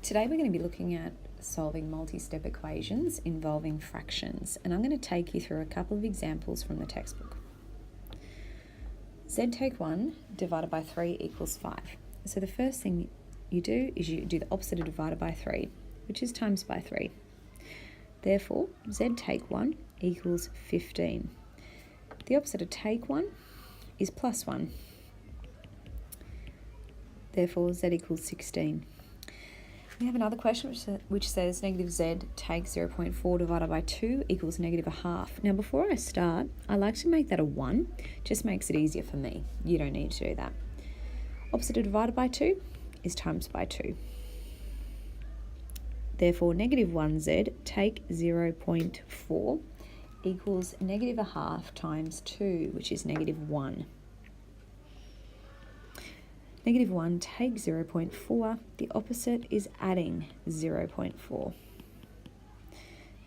Today we're going to be looking at solving multi-step equations involving fractions, and I'm going to take you through a couple of examples from the textbook. Z take 1 divided by 3 equals 5. So the first thing you do is you do the opposite of divided by 3, which is times by 3. Therefore, Z take 1 equals 15. The opposite of take 1 is plus 1. Therefore, Z equals 16. We have another question which says negative Z take 0.4 divided by 2 equals negative 1/2. Now before I start, I like to make that a 1. Just makes it easier for me. You don't need to do that. Opposite of divided by 2 is times by 2. Therefore, negative 1Z take 0.4 equals negative 1/2 times 2, which is negative 1. Negative 1 take 0.4, the opposite is adding 0.4.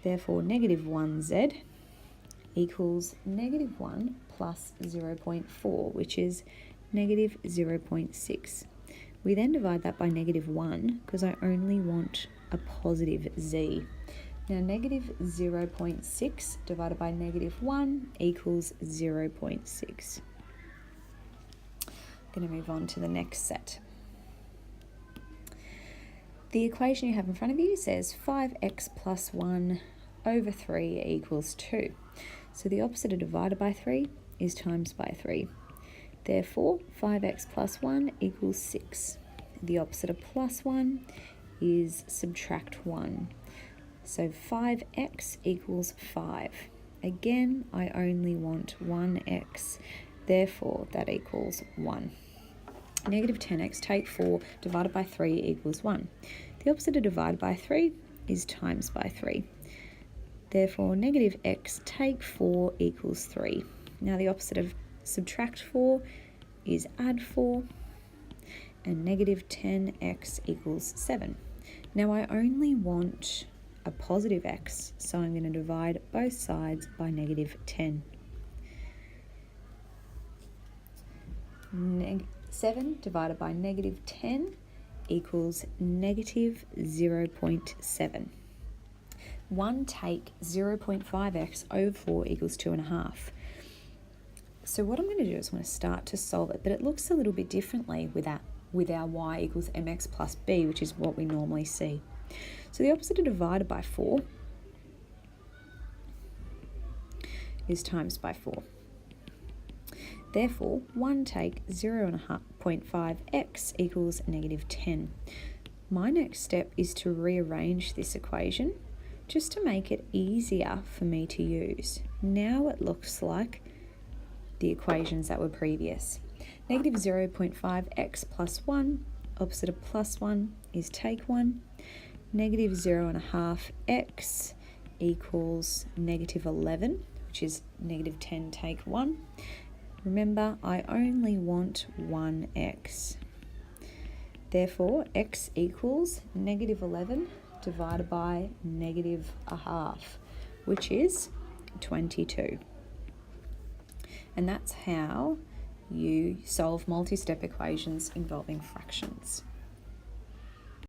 Therefore, negative 1Z equals negative 1 plus 0.4, which is negative 0.6. We then divide that by negative 1 because I only want a positive Z. Now, negative 0.6 divided by negative 1 equals 0.6. Going to move on to the next set. The equation you have in front of you says 5x plus 1 over 3 equals 2. So the opposite of divided by 3 is times by 3. Therefore, 5x plus 1 equals 6. The opposite of plus 1 is subtract 1. So 5x equals 5. Again, I only want 1x. Therefore, that equals 1. Negative 10x take 4 divided by 3 equals 1. The opposite of divided by 3 is times by 3. Therefore, negative x take 4 equals 3. Now the opposite of subtract 4 is add 4. And negative 10x equals 7. Now I only want a positive x, so I'm going to divide both sides by negative 10. 7 divided by negative 10 equals negative 0.7. 1 take 0.5x over 4 equals 2.5. So what I'm going to do is I'm going to start to solve it, but it looks a little bit differently with our y equals mx plus b, which is what we normally see. So the opposite of divided by 4 is times by 4. Therefore, 1 take 0.5x equals negative 10. My next step is to rearrange this equation just to make it easier for me to use. Now it looks like the equations that were previous. Negative 0.5x plus 1, opposite of plus 1 is take 1. Negative 0.5x equals negative 11, which is negative 10 take 1. Remember, I only want 1x. Therefore, x equals negative 11 divided by negative 1/2, which is 22. And that's how you solve multi-step equations involving fractions.